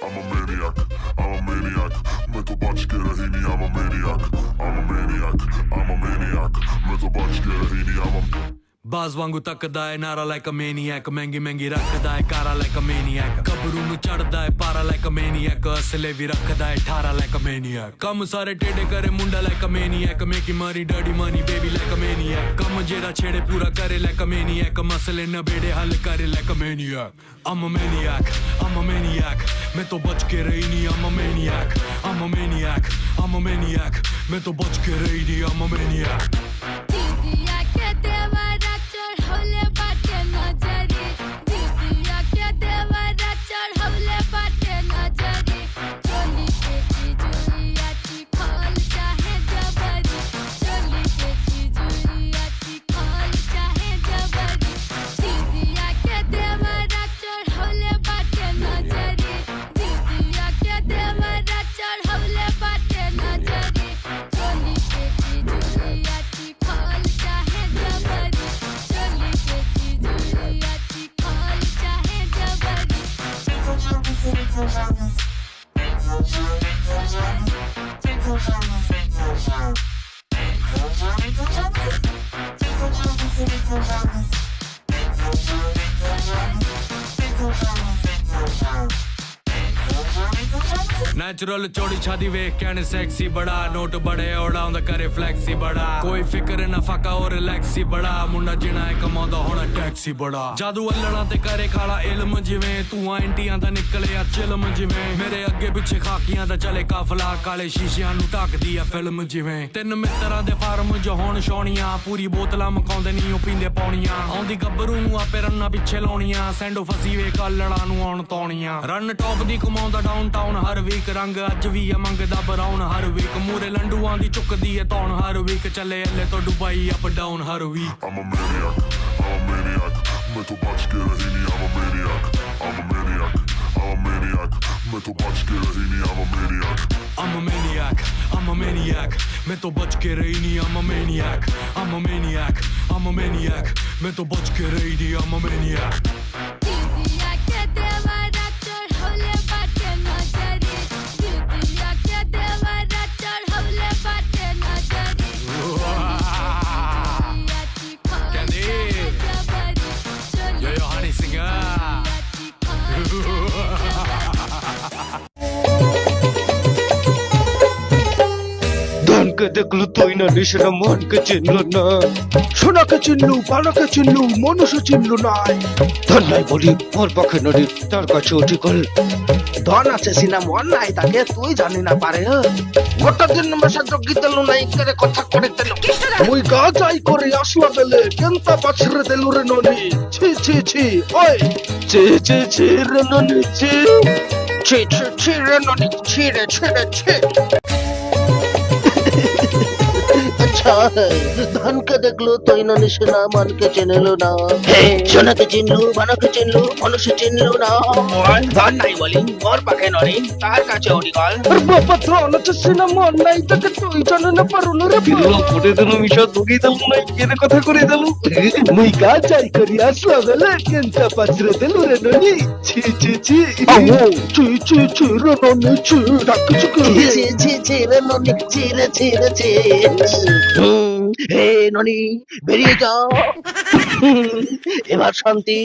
I'm a maniac, I'm a maniac. मैं तो बच के रही नहीं, I'm a maniac, I'm a maniac, I'm a maniac. मैं तो बच के रही नहीं, I'm a बाज वांगू तकदा है नारा like a maniac महंगी महंगी रखदा है कारा like a maniac कबरू नु चढ़दा है पारा like a maniac असले भी रखदा है ठारा like a maniac कम सारे टेढ़े करे मुंडा like a maniac मेकी मारी dirty money baby like a maniac कम जेड़ा छेड़े पूरा करे like a maniac मसले न बेड़े हल करे like a maniac I'm a maniac, I'm a maniac मैं तो बच के रही नहीं I'm a maniac, I'm a maniac, I'm a maniac मैं तो बच के रही नहीं I'm a maniac नेचुरल चोड़ी छादी वेख कहने सेक्सी बड़ा नोट बड़े उड़ाउंदा करे फ्लैक्सी बड़ा कोई फिक्र ना फाका और रिलैक्सी बड़ा मुंडा जिना है कमांदा होना टैक्सी बड़ा जादू अल्लड़ा ते करे खाला इल्म जिवें तू एंटियां दा निकले आ चिल्म जिवें मेरे अगे पिछे खाकियां दा चले काफला काले शीशियां नु ढकदी आ फिल्म जिवें तिन मित्तरां दे फार्म जो होण शौणियां पूरी बोतलां मकाउंदे नी ओ पींदे पौणियां आउंदी गब्बरू नु आपे रन्ना पिछे लाउणियां सैंडो फसी वे कल्लड़ा नु आउण तौणियां रन टॉप दी कमाउंदा डाउनटाउन हर वीक रंग अज भी है मंगदा बराउन हर वीक मूरे लंडुआं दी चुकदी है तौण हर वीक चले अल्ले तो दुबई अप डाउन हर week I'm a maniac, I'm a maniac. मैं तो बच के रही नहीं I'm a maniac, I'm a maniac, I'm a maniac. मैं तो बच के रही नहीं I'm a maniac. I'm a maniac, I'm a maniac मैं तो बच के रही नहीं I'm a maniac, I'm a maniac, I'm a maniac मैं तो बच के रही नहीं I'm a maniac धनके देखलु तुई ना निशरा मनके चिनलु ना सोनाके चिनलु बानाके चिनलु मनुष्य चिनलु ना धन নাই বলি মোর পক্ষে নদী তার কাছে অধিকল ধন আছে সিনা মন নাই তাকে তুই জানি না পারে গোটা দিন মাসে যোগ্য দিলু নাই করে কথা করে দিলু মুই গা যাই করে আসলা বেলে কেনতা পাছরে দিলু রে ননি ছি ছি ছি ওই ছি ছি ছি রে ননি ছি ছি ছি ছি রে ননি ছি রে ছি রে ছি अच्छा धन के देखलो तो इन्होंने सुना मन के चिन्हलो ना सोना के चिन्हलो बना के चिन्हलो मनुष्य चिन्हलो ना धन नहीं बोली और पके नरी तार का चौड़ी कॉल और बाबा ध्यान से सिना मन नहीं तक तुई जाने ना पारुलो रे फिरलो फुटे दिनो मिशा दुगी दलु নাই কেনে কথা করে দলু মুই গা যাই করি আসলা বেলে কেনতা পাছরে দিলু রে ননি ছি ছি ছি আও ছি ছি ছি রে ননি ছি ডাক চুকে ছি ছি ছি রে ননি ছি রে ছি রে ছি হে ননি বেরিয়ে যাও এবার শান্তি